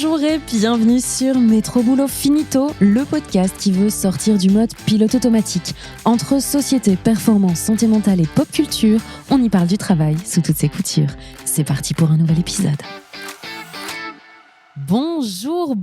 Bonjour et bienvenue sur Métro Boulot Finito, le podcast qui veut sortir du mode pilote automatique. Entre société, performance, santé mentale et pop culture, on y parle du travail sous toutes ses coutures. C'est parti pour un nouvel épisode. Bonjour,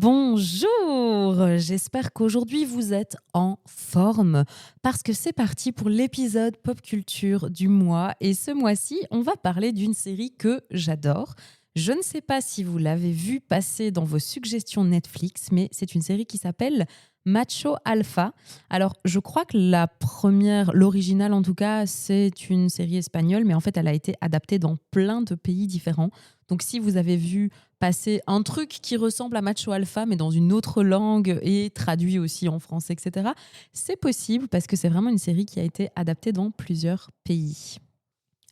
j'espère qu'aujourd'hui vous êtes en forme parce que c'est parti pour l'épisode pop culture du mois et ce mois-ci, on va parler d'une série que j'adore. Je ne sais pas si vous l'avez vu passer dans vos suggestions Netflix, mais c'est une série qui s'appelle Macho Alpha. Alors, je crois que l'originale en tout cas, c'est une série espagnole, mais en fait, elle a été adaptée dans plein de pays différents. Donc, si vous avez vu passer un truc qui ressemble à Macho Alpha, mais dans une autre langue et traduit aussi en français, etc., c'est possible parce que c'est vraiment une série qui a été adaptée dans plusieurs pays.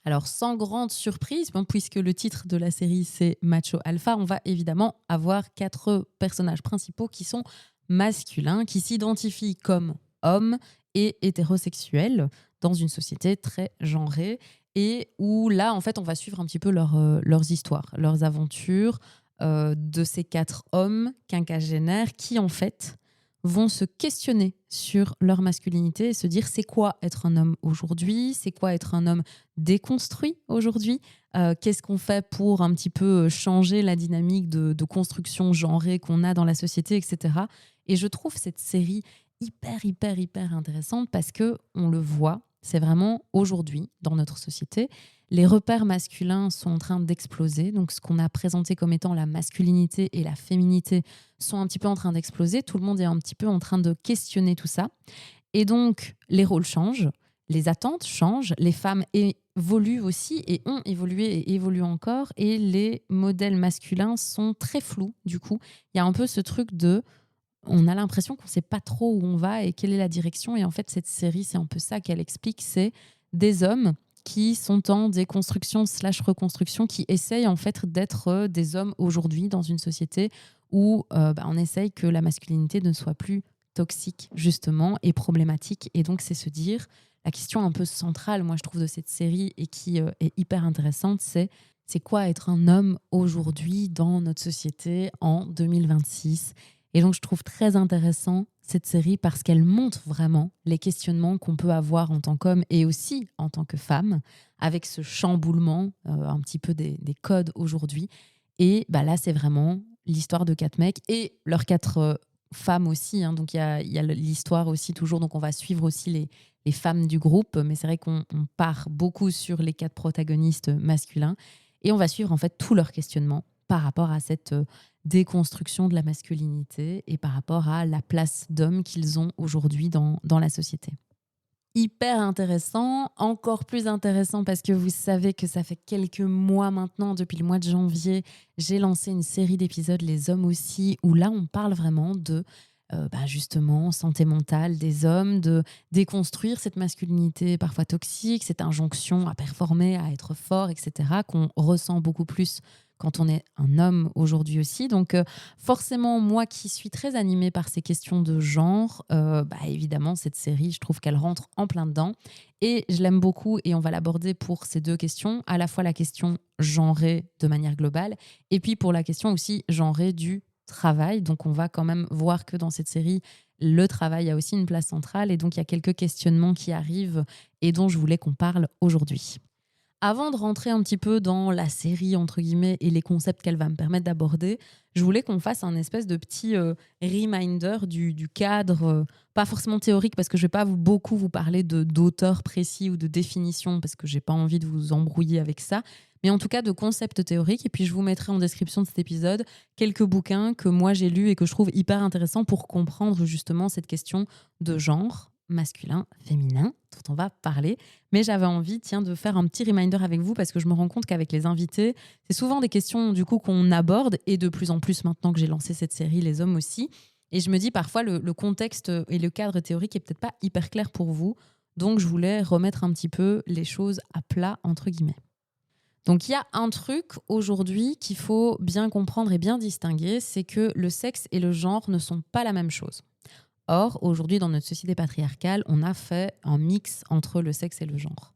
Alors, sans grande surprise, puisque le titre de la série, c'est Macho Alpha, on va évidemment avoir 4 personnages principaux qui sont masculins, qui s'identifient comme hommes et hétérosexuels dans une société très genrée et où là, en fait, on va suivre un petit peu leurs histoires, leurs aventures de ces 4 hommes quinquagénaires qui, en fait, vont se questionner sur leur masculinité et se dire c'est quoi être un homme aujourd'hui, c'est quoi être un homme déconstruit aujourd'hui, qu'est-ce qu'on fait pour un petit peu changer la dynamique de construction genrée qu'on a dans la société, etc. Et je trouve cette série hyper intéressante parce que on le voit, c'est vraiment aujourd'hui dans notre société, les repères masculins sont en train d'exploser. Donc ce qu'on a présenté comme étant la masculinité et la féminité sont un petit peu en train d'exploser. Tout le monde est un petit peu en train de questionner tout ça. Et donc les rôles changent, les attentes changent, les femmes évoluent aussi et ont évolué et évoluent encore. Et les modèles masculins sont très flous. Du coup, il y a un peu ce truc on a l'impression qu'on ne sait pas trop où on va et quelle est la direction. Et en fait, cette série, c'est un peu ça qu'elle explique. C'est des hommes qui sont en déconstruction/reconstruction, qui essayent en fait d'être des hommes aujourd'hui dans une société où on essaye que la masculinité ne soit plus toxique justement et problématique. Et donc, c'est se dire, la question un peu centrale, moi je trouve, de cette série et qui est hyper intéressante, c'est quoi être un homme aujourd'hui dans notre société en 2026 ? Et donc, je trouve très intéressant cette série parce qu'elle montre vraiment les questionnements qu'on peut avoir en tant qu'homme et aussi en tant que femme, avec ce chamboulement un petit peu des codes aujourd'hui. Et là, c'est vraiment l'histoire de 4 mecs et leurs 4 femmes aussi. Donc, il y a l'histoire aussi toujours. Donc, on va suivre aussi les femmes du groupe. Mais c'est vrai qu'on part beaucoup sur les 4 protagonistes masculins. Et on va suivre en fait tous leurs questionnements par rapport à cette déconstruction de la masculinité et par rapport à la place d'hommes qu'ils ont aujourd'hui dans la société. Hyper intéressant, encore plus intéressant parce que vous savez que ça fait quelques mois maintenant, depuis le mois de janvier, j'ai lancé une série d'épisodes Les Hommes aussi, où là on parle vraiment de justement santé mentale des hommes, de déconstruire cette masculinité parfois toxique, cette injonction à performer, à être fort, etc., qu'on ressent beaucoup plus quand on est un homme aujourd'hui aussi. Donc forcément, moi qui suis très animée par ces questions de genre, évidemment, cette série, je trouve qu'elle rentre en plein dedans. Et je l'aime beaucoup et on va l'aborder pour ces 2 questions, à la fois la question genrée de manière globale et puis pour la question aussi genrée du travail. Donc on va quand même voir que dans cette série, le travail a aussi une place centrale et donc il y a quelques questionnements qui arrivent et dont je voulais qu'on parle aujourd'hui. Avant de rentrer un petit peu dans la série, entre guillemets, et les concepts qu'elle va me permettre d'aborder, je voulais qu'on fasse un espèce de petit reminder du cadre, pas forcément théorique, parce que je ne vais pas beaucoup vous parler d'auteurs précis ou de définition, parce que je n'ai pas envie de vous embrouiller avec ça, mais en tout cas de concepts théoriques. Et puis, je vous mettrai en description de cet épisode quelques bouquins que moi j'ai lus et que je trouve hyper intéressants pour comprendre justement cette question de genre masculin, féminin, dont on va parler. Mais j'avais envie, de faire un petit reminder avec vous parce que je me rends compte qu'avec les invités, c'est souvent des questions du coup qu'on aborde et de plus en plus maintenant que j'ai lancé cette série, Les Hommes aussi. Et je me dis parfois le contexte et le cadre théorique est peut-être pas hyper clair pour vous. Donc je voulais remettre un petit peu les choses à plat, entre guillemets. Donc il y a un truc aujourd'hui qu'il faut bien comprendre et bien distinguer, c'est que le sexe et le genre ne sont pas la même chose. Or, aujourd'hui, dans notre société patriarcale, on a fait un mix entre le sexe et le genre.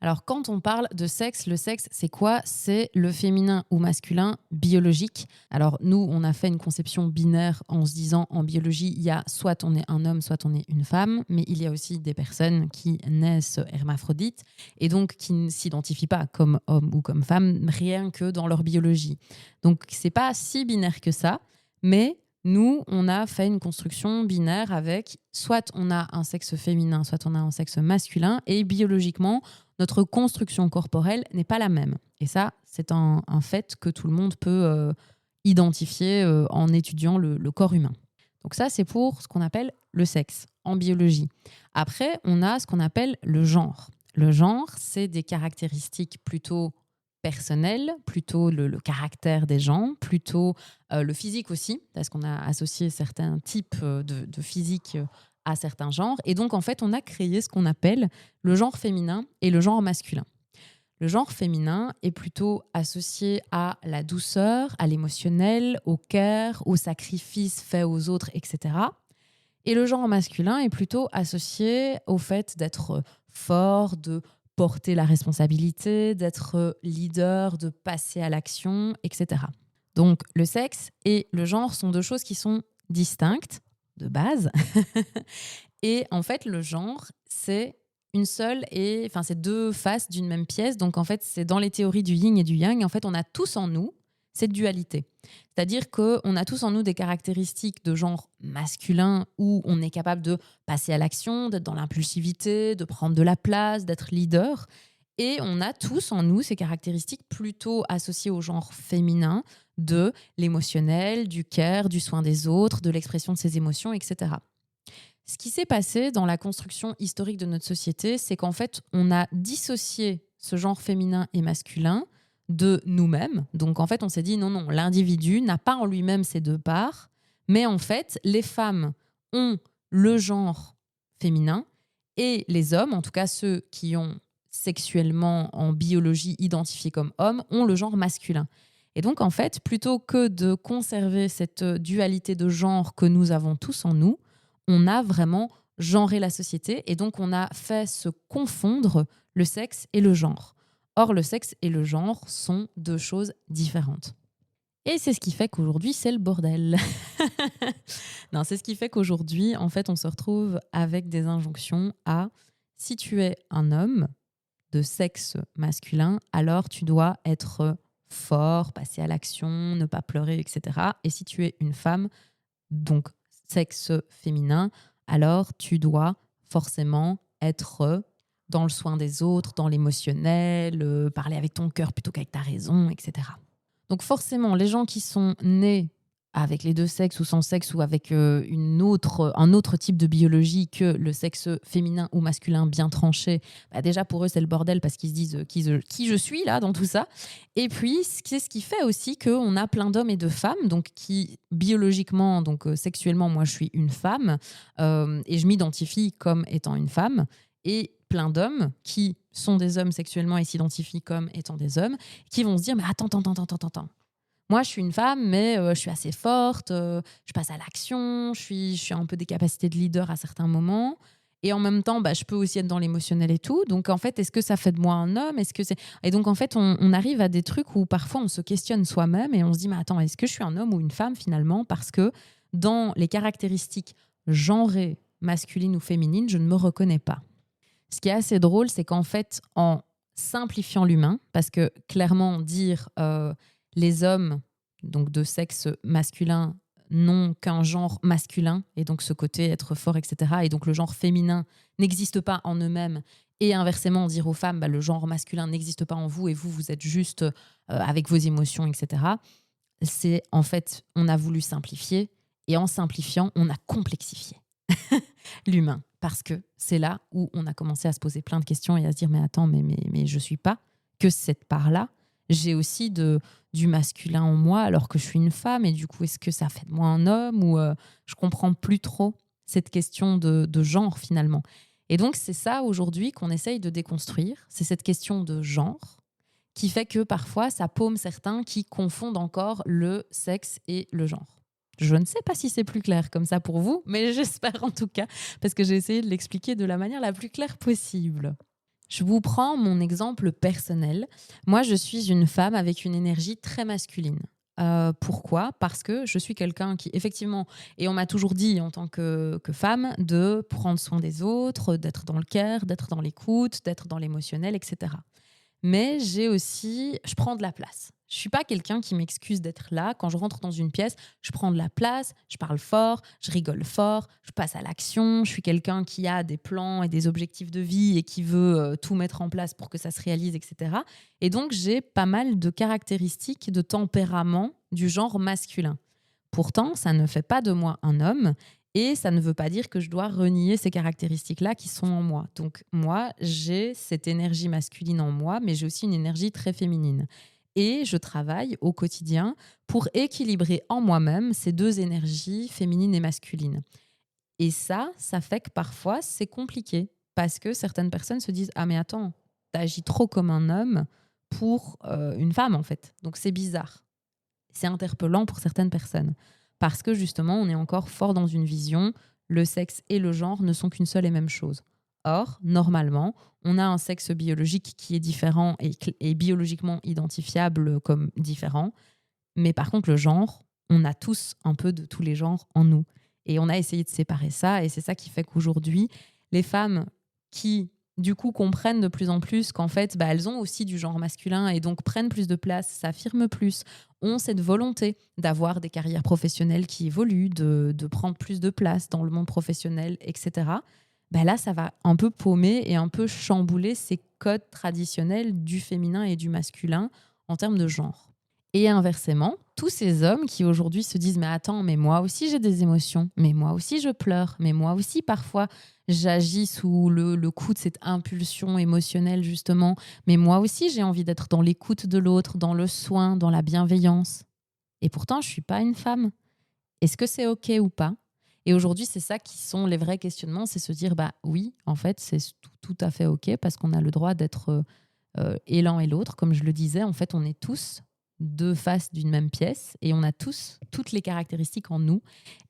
Alors, quand on parle de sexe, le sexe, c'est quoi? C'est le féminin ou masculin biologique. Alors, nous, on a fait une conception binaire en se disant, en biologie, il y a soit on est un homme, soit on est une femme, mais il y a aussi des personnes qui naissent hermaphrodites et donc qui ne s'identifient pas comme homme ou comme femme, rien que dans leur biologie. Donc, c'est pas si binaire que ça, mais nous, on a fait une construction binaire avec soit on a un sexe féminin, soit on a un sexe masculin, et biologiquement, notre construction corporelle n'est pas la même. Et ça, c'est un fait que tout le monde peut identifier en étudiant le corps humain. Donc ça, c'est pour ce qu'on appelle le sexe en biologie. Après, on a ce qu'on appelle le genre. Le genre, c'est des caractéristiques plutôt personnelles, plutôt le caractère des gens, plutôt le physique aussi, parce qu'on a associé certains types de physique à certains genres. Et donc, en fait, on a créé ce qu'on appelle le genre féminin et le genre masculin. Le genre féminin est plutôt associé à la douceur, à l'émotionnel, au care, au sacrifice fait aux autres, etc. Et le genre masculin est plutôt associé au fait d'être fort, de porter la responsabilité, d'être leader, de passer à l'action, etc. Donc le sexe et le genre sont deux choses qui sont distinctes de base. Et en fait, le genre, c'est une seule et enfin c'est deux faces d'une même pièce. Donc en fait, c'est dans les théories du yin et du yang. En fait, on a tous en nous cette dualité. C'est-à-dire qu'on a tous en nous des caractéristiques de genre masculin où on est capable de passer à l'action, d'être dans l'impulsivité, de prendre de la place, d'être leader. Et on a tous en nous ces caractéristiques plutôt associées au genre féminin de l'émotionnel, du care, du soin des autres, de l'expression de ses émotions, etc. Ce qui s'est passé dans la construction historique de notre société, c'est qu'en fait, on a dissocié ce genre féminin et masculin de nous-mêmes. Donc en fait, on s'est dit non, l'individu n'a pas en lui-même ces deux parts, mais en fait, les femmes ont le genre féminin et les hommes, en tout cas ceux qui ont sexuellement en biologie identifié comme hommes, ont le genre masculin. Et donc en fait, plutôt que de conserver cette dualité de genre que nous avons tous en nous, on a vraiment genré la société et donc on a fait se confondre le sexe et le genre. Or, le sexe et le genre sont deux choses différentes. Et c'est ce qui fait qu'aujourd'hui, c'est le bordel. Non, c'est ce qui fait qu'aujourd'hui, en fait, on se retrouve avec des injonctions à si tu es un homme de sexe masculin, alors tu dois être fort, passer à l'action, ne pas pleurer, etc. Et si tu es une femme, donc sexe féminin, alors tu dois forcément être dans le soin des autres, dans l'émotionnel, parler avec ton cœur plutôt qu'avec ta raison, etc. Donc forcément, les gens qui sont nés avec les deux sexes ou sans sexe ou avec un autre type de biologie que le sexe féminin ou masculin bien tranché, bah déjà pour eux c'est le bordel parce qu'ils se disent qui je suis là dans tout ça. Et puis c'est ce qui fait aussi qu'on a plein d'hommes et de femmes donc qui biologiquement, donc sexuellement moi je suis une femme et je m'identifie comme étant une femme et plein d'hommes qui sont des hommes sexuellement et s'identifient comme étant des hommes qui vont se dire mais attends. Moi, je suis une femme, mais je suis assez forte, je passe à l'action, je suis un peu des capacités de leader à certains moments. Et en même temps, bah, je peux aussi être dans l'émotionnel et tout. Donc, en fait, est-ce que ça fait de moi un homme? Est-ce que c'est... Et donc, en fait, on arrive à des trucs où parfois on se questionne soi-même et on se dit, mais attends, est-ce que je suis un homme ou une femme finalement? Parce que dans les caractéristiques genrées, masculines ou féminines, je ne me reconnais pas. Ce qui est assez drôle, c'est qu'en fait, en simplifiant l'humain, parce que clairement, dire les hommes donc de sexe masculin n'ont qu'un genre masculin, et donc ce côté être fort, etc. Et donc le genre féminin n'existe pas en eux-mêmes. Et inversement, dire aux femmes, bah, le genre masculin n'existe pas en vous, et vous, vous êtes juste avec vos émotions, etc. C'est en fait, on a voulu simplifier, et en simplifiant, on a complexifié l'humain. Parce que c'est là où on a commencé à se poser plein de questions et à se dire mais attends, mais je suis pas que cette part-là. J'ai aussi du masculin en moi alors que je suis une femme et du coup, est-ce que ça fait de moi un homme ou je comprends plus trop cette question de genre finalement. Et donc, c'est ça aujourd'hui qu'on essaye de déconstruire. C'est cette question de genre qui fait que parfois, ça paume certains qui confondent encore le sexe et le genre. Je ne sais pas si c'est plus clair comme ça pour vous, mais j'espère en tout cas, parce que j'ai essayé de l'expliquer de la manière la plus claire possible. Je vous prends mon exemple personnel. Moi, je suis une femme avec une énergie très masculine. Pourquoi? Parce que je suis quelqu'un qui, effectivement, et on m'a toujours dit en tant que femme, de prendre soin des autres, d'être dans le care, d'être dans l'écoute, d'être dans l'émotionnel, etc. Mais je prends de la place. Je suis pas quelqu'un qui m'excuse d'être là. Quand je rentre dans une pièce, je prends de la place, je parle fort, je rigole fort, je passe à l'action. Je suis quelqu'un qui a des plans et des objectifs de vie et qui veut tout mettre en place pour que ça se réalise, etc. Et donc, j'ai pas mal de caractéristiques de tempérament du genre masculin. Pourtant, ça ne fait pas de moi un homme et ça ne veut pas dire que je dois renier ces caractéristiques-là qui sont en moi. Donc moi, j'ai cette énergie masculine en moi, mais j'ai aussi une énergie très féminine. Et je travaille au quotidien pour équilibrer en moi-même ces deux énergies, féminine et masculine. Et ça fait que parfois, c'est compliqué parce que certaines personnes se disent « Ah mais attends, t'agis trop comme un homme pour une femme en fait. » Donc c'est bizarre. C'est interpellant pour certaines personnes. Parce que justement, on est encore fort dans une vision, le sexe et le genre ne sont qu'une seule et même chose. Or, normalement, on a un sexe biologique qui est différent et biologiquement identifiable comme différent. Mais par contre, le genre, on a tous un peu de tous les genres en nous. Et on a essayé de séparer ça. Et c'est ça qui fait qu'aujourd'hui, les femmes qui, du coup, comprennent de plus en plus qu'en fait, elles ont aussi du genre masculin et donc prennent plus de place, s'affirment plus, ont cette volonté d'avoir des carrières professionnelles qui évoluent, de prendre plus de place dans le monde professionnel, etc. Là, ça va un peu paumer et un peu chambouler ces codes traditionnels du féminin et du masculin en termes de genre. Et inversement, tous ces hommes qui aujourd'hui se disent « Mais attends, mais moi aussi j'ai des émotions, mais moi aussi je pleure, mais moi aussi parfois j'agis sous le coup de cette impulsion émotionnelle justement, mais moi aussi j'ai envie d'être dans l'écoute de l'autre, dans le soin, dans la bienveillance. Et pourtant je ne suis pas une femme. Est-ce que c'est OK ou pas ?» Et aujourd'hui, c'est ça qui sont les vrais questionnements, c'est se dire « Oui, en fait, c'est tout à fait OK parce qu'on a le droit d'être et l'un et l'autre. » Comme je le disais, en fait, on est tous deux faces d'une même pièce et on a tous toutes les caractéristiques en nous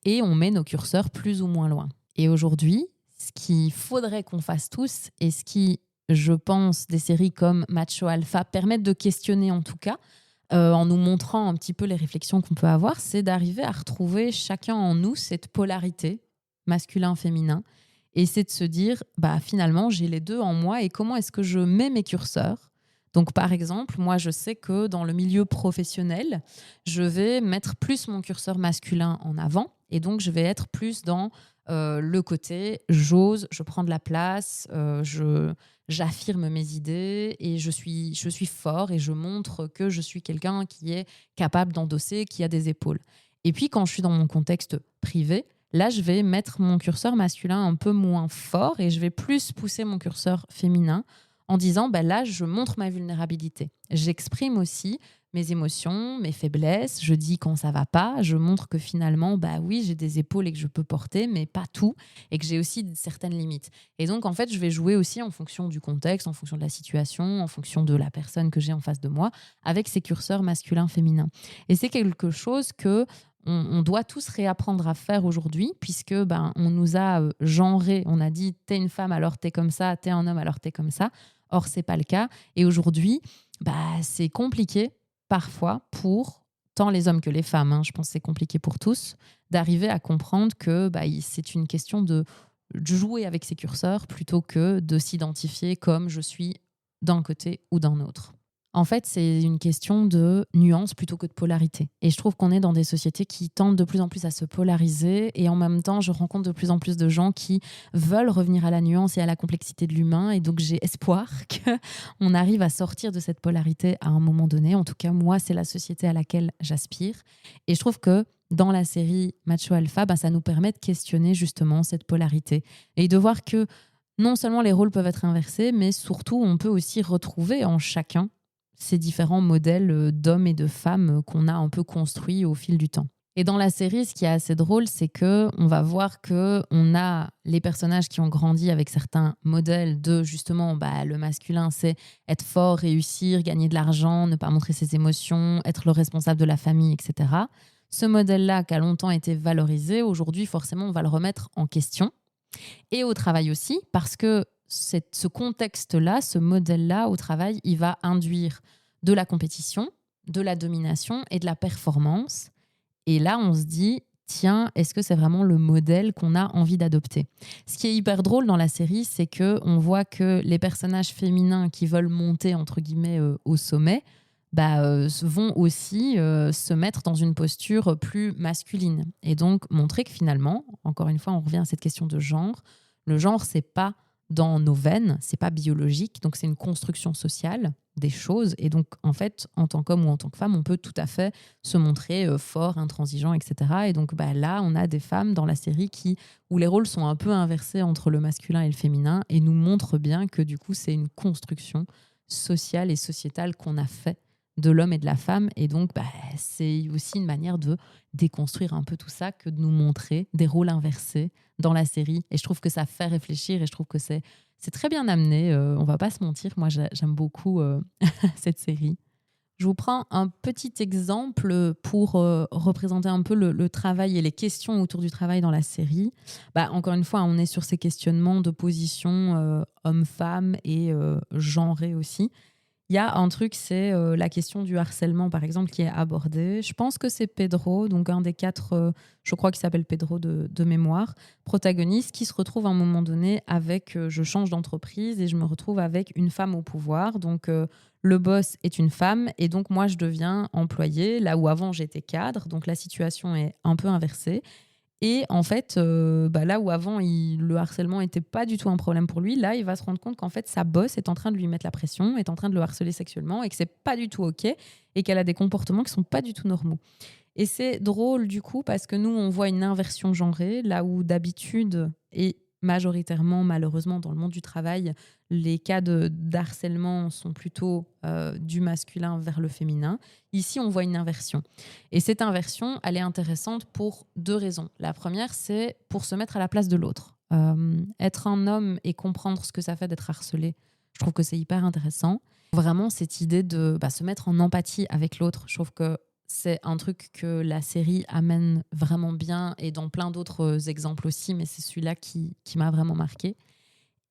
et on met nos curseurs plus ou moins loin. Et aujourd'hui, ce qu'il faudrait qu'on fasse tous et ce qui, je pense, des séries comme Macho Alpha permettent de questionner en tout cas, en nous montrant un petit peu les réflexions qu'on peut avoir, c'est d'arriver à retrouver chacun en nous cette polarité masculin-féminin et c'est de se dire, finalement, j'ai les deux en moi et comment est-ce que je mets mes curseurs. Donc, par exemple, moi, je sais que dans le milieu professionnel, je vais mettre plus mon curseur masculin en avant. Et donc, je vais être plus dans le côté j'ose, je prends de la place, j'affirme mes idées et je suis fort et je montre que je suis quelqu'un qui est capable d'endosser, qui a des épaules. Et puis, quand je suis dans mon contexte privé, là, je vais mettre mon curseur masculin un peu moins fort et je vais plus pousser mon curseur féminin en disant, là, je montre ma vulnérabilité. J'exprime aussi mes émotions, mes faiblesses, je dis quand ça va pas, je montre que finalement, oui, j'ai des épaules et que je peux porter, mais pas tout, et que j'ai aussi certaines limites. Et donc, en fait, je vais jouer aussi en fonction du contexte, en fonction de la situation, en fonction de la personne que j'ai en face de moi, avec ces curseurs masculins-féminins. Et c'est quelque chose que on doit tous réapprendre à faire aujourd'hui, puisque on nous a genré, on a dit t'es une femme alors t'es comme ça, t'es un homme alors t'es comme ça. Or, c'est pas le cas. Et aujourd'hui, c'est compliqué parfois pour tant les hommes que les femmes, je pense que c'est compliqué pour tous, d'arriver à comprendre que c'est une question de jouer avec ses curseurs plutôt que de s'identifier comme je suis d'un côté ou d'un autre. En fait, c'est une question de nuance plutôt que de polarité. Et je trouve qu'on est dans des sociétés qui tendent de plus en plus à se polariser. Et en même temps, je rencontre de plus en plus de gens qui veulent revenir à la nuance et à la complexité de l'humain. Et donc, j'ai espoir qu'on arrive à sortir de cette polarité à un moment donné. En tout cas, moi, c'est la société à laquelle j'aspire. Et je trouve que dans la série Macho Alpha, ça nous permet de questionner justement cette polarité. Et de voir que non seulement les rôles peuvent être inversés, mais surtout, on peut aussi retrouver en chacun ces différents modèles d'hommes et de femmes qu'on a un peu construits au fil du temps. Et dans la série, ce qui est assez drôle, c'est qu'on va voir qu'on a les personnages qui ont grandi avec certains modèles de justement, le masculin, c'est être fort, réussir, gagner de l'argent, ne pas montrer ses émotions, être le responsable de la famille, etc. Ce modèle-là, qui a longtemps été valorisé, aujourd'hui, forcément, on va le remettre en question. Et au travail aussi, parce que ce contexte-là, ce modèle-là au travail, il va induire de la compétition, de la domination et de la performance. Et là, on se dit, tiens, est-ce que c'est vraiment le modèle qu'on a envie d'adopter? Ce qui est hyper drôle dans la série, c'est qu'on voit que les personnages féminins qui veulent monter, entre guillemets, au sommet, vont aussi se mettre dans une posture plus masculine. Et donc, montrer que finalement, encore une fois, on revient à cette question de genre. Le genre, c'est pas dans nos veines, c'est pas biologique, donc c'est une construction sociale des choses. Et donc, en fait, en tant qu'homme ou en tant que femme, on peut tout à fait se montrer fort, intransigeant, etc. Et donc, là, on a des femmes dans la série où les rôles sont un peu inversés entre le masculin et le féminin et nous montrent bien que du coup, c'est une construction sociale et sociétale qu'on a fait de l'homme et de la femme. Et donc, c'est aussi une manière de déconstruire un peu tout ça que de nous montrer des rôles inversés dans la série. Et je trouve que ça fait réfléchir et je trouve que c'est très bien amené. On va pas se mentir. Moi, j'aime beaucoup cette série. Je vous prends un petit exemple pour représenter un peu le travail et les questions autour du travail dans la série. Encore une fois, on est sur ces questionnements de position homme-femme et genré aussi. Il y a un truc, c'est la question du harcèlement, par exemple, qui est abordée. Je pense que c'est Pedro, donc un des 4, je crois qu'il s'appelle Pedro de mémoire, protagoniste, qui se retrouve à un moment donné avec, je change d'entreprise et je me retrouve avec une femme au pouvoir. Donc, le boss est une femme et donc moi, je deviens employée, là où avant j'étais cadre. Donc, la situation est un peu inversée. Et en fait, là où avant, le harcèlement n'était pas du tout un problème pour lui, là, il va se rendre compte qu'en fait, sa boss est en train de lui mettre la pression, est en train de le harceler sexuellement et que c'est pas du tout OK et qu'elle a des comportements qui sont pas du tout normaux. Et c'est drôle du coup parce que nous, on voit une inversion genrée, là où d'habitude, et majoritairement, malheureusement, dans le monde du travail, les cas d'harcèlement sont plutôt du masculin vers le féminin. Ici, on voit une inversion. Et cette inversion, elle est intéressante pour 2 raisons. La première, c'est pour se mettre à la place de l'autre. Être un homme et comprendre ce que ça fait d'être harcelé, je trouve que c'est hyper intéressant. Vraiment, cette idée de se mettre en empathie avec l'autre, je trouve que c'est un truc que la série amène vraiment bien et dans plein d'autres exemples aussi, mais c'est celui-là qui m'a vraiment marqué.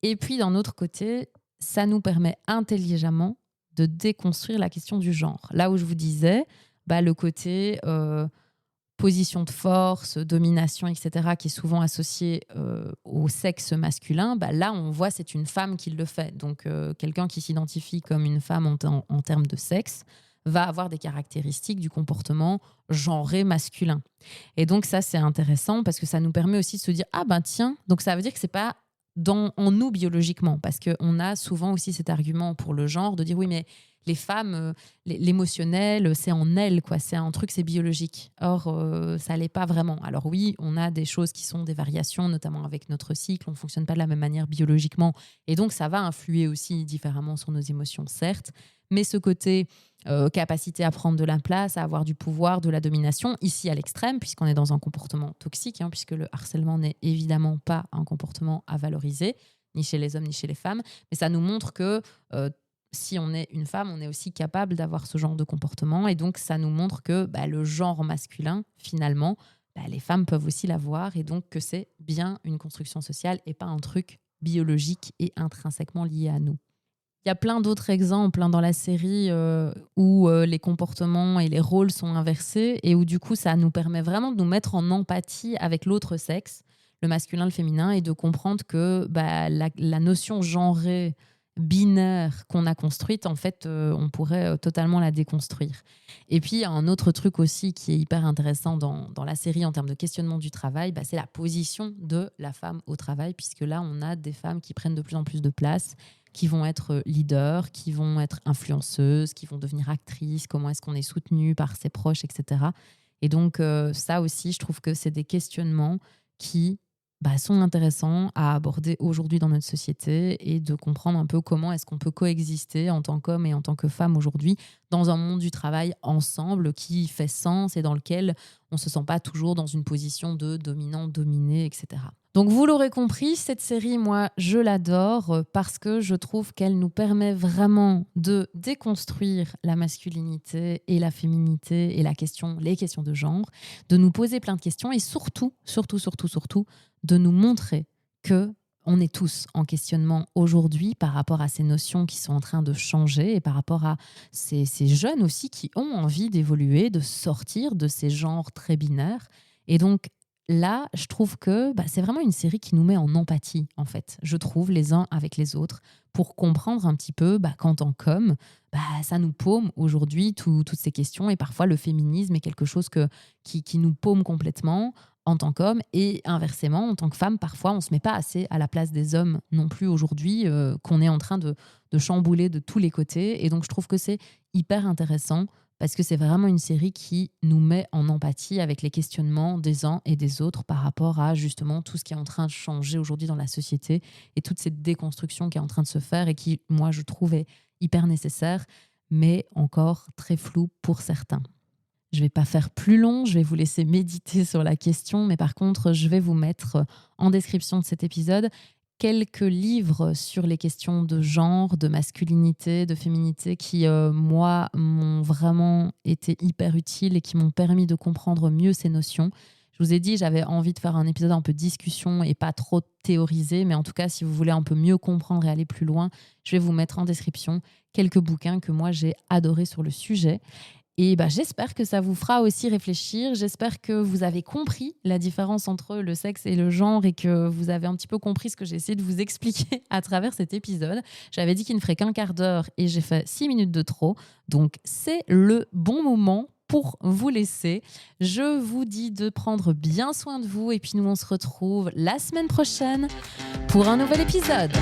Et puis, d'un autre côté, ça nous permet intelligemment de déconstruire la question du genre. Là où je vous disais, le côté position de force, domination, etc., qui est souvent associé au sexe masculin, là, on voit c'est une femme qui le fait. Donc, quelqu'un qui s'identifie comme une femme en termes de sexe va avoir des caractéristiques du comportement genré masculin. Et donc, ça, c'est intéressant parce que ça nous permet aussi de se dire « Ah ben tiens !» Donc, ça veut dire que c'est pas en nous biologiquement, parce qu'on a souvent aussi cet argument pour le genre de dire « Oui, mais les femmes, l'émotionnel, c'est en elles, quoi. C'est un truc, c'est biologique. » Or, ça l'est pas vraiment. Alors oui, on a des choses qui sont des variations, notamment avec notre cycle. On fonctionne pas de la même manière biologiquement. Et donc, ça va influer aussi différemment sur nos émotions, certes. Mais ce côté capacité à prendre de la place, à avoir du pouvoir, de la domination, ici à l'extrême, puisqu'on est dans un comportement toxique, puisque le harcèlement n'est évidemment pas un comportement à valoriser, ni chez les hommes, ni chez les femmes. Mais ça nous montre que si on est une femme, on est aussi capable d'avoir ce genre de comportement. Et donc, ça nous montre que le genre masculin, finalement, les femmes peuvent aussi l'avoir. Et donc, que c'est bien une construction sociale et pas un truc biologique et intrinsèquement lié à nous. Il y a plein d'autres exemples dans la série où les comportements et les rôles sont inversés et où du coup, ça nous permet vraiment de nous mettre en empathie avec l'autre sexe, le masculin, le féminin, et de comprendre que la notion genrée binaire qu'on a construite, en fait, on pourrait totalement la déconstruire. Et puis, il y a un autre truc aussi qui est hyper intéressant dans la série en termes de questionnement du travail, c'est la position de la femme au travail, puisque là, on a des femmes qui prennent de plus en plus de place, qui vont être leaders, qui vont être influenceuses, qui vont devenir actrices, comment est-ce qu'on est soutenu par ses proches, etc. Et donc, ça aussi, je trouve que c'est des questionnements qui sont intéressants à aborder aujourd'hui dans notre société et de comprendre un peu comment est-ce qu'on peut coexister en tant qu'homme et en tant que femme aujourd'hui dans un monde du travail ensemble qui fait sens et dans lequel on ne se sent pas toujours dans une position de dominant-dominé, etc. Donc vous l'aurez compris, cette série, moi, je l'adore parce que je trouve qu'elle nous permet vraiment de déconstruire la masculinité et la féminité et les questions de genre, de nous poser plein de questions et surtout, de nous montrer que on est tous en questionnement aujourd'hui par rapport à ces notions qui sont en train de changer et par rapport à ces jeunes aussi qui ont envie d'évoluer, de sortir de ces genres très binaires. Et donc là, je trouve que c'est vraiment une série qui nous met en empathie, en fait, je trouve, les uns avec les autres, pour comprendre un petit peu qu'en tant qu'homme, ça nous paume aujourd'hui toutes ces questions. Et parfois, le féminisme est quelque chose qui nous paume complètement en tant qu'homme, et inversement, en tant que femme, parfois, on ne se met pas assez à la place des hommes non plus aujourd'hui, qu'on est en train de chambouler de tous les côtés. Et donc, je trouve que c'est hyper intéressant parce que c'est vraiment une série qui nous met en empathie avec les questionnements des uns et des autres par rapport à justement tout ce qui est en train de changer aujourd'hui dans la société et toute cette déconstruction qui est en train de se faire et qui, moi, je trouve est hyper nécessaire, mais encore très floue pour certains. Je ne vais pas faire plus long, je vais vous laisser méditer sur la question, mais par contre, je vais vous mettre en description de cet épisode quelques livres sur les questions de genre, de masculinité, de féminité qui, moi, m'ont vraiment été hyper utiles et qui m'ont permis de comprendre mieux ces notions. Je vous ai dit, j'avais envie de faire un épisode un peu discussion et pas trop théorisé, mais en tout cas, si vous voulez un peu mieux comprendre et aller plus loin, je vais vous mettre en description quelques bouquins que moi, j'ai adorés sur le sujet. Et j'espère que ça vous fera aussi réfléchir. J'espère que vous avez compris la différence entre le sexe et le genre et que vous avez un petit peu compris ce que j'ai essayé de vous expliquer à travers cet épisode. J'avais dit qu'il ne ferait qu'un quart d'heure et j'ai fait 6 minutes de trop. Donc, c'est le bon moment pour vous laisser. Je vous dis de prendre bien soin de vous et puis nous, on se retrouve la semaine prochaine pour un nouvel épisode.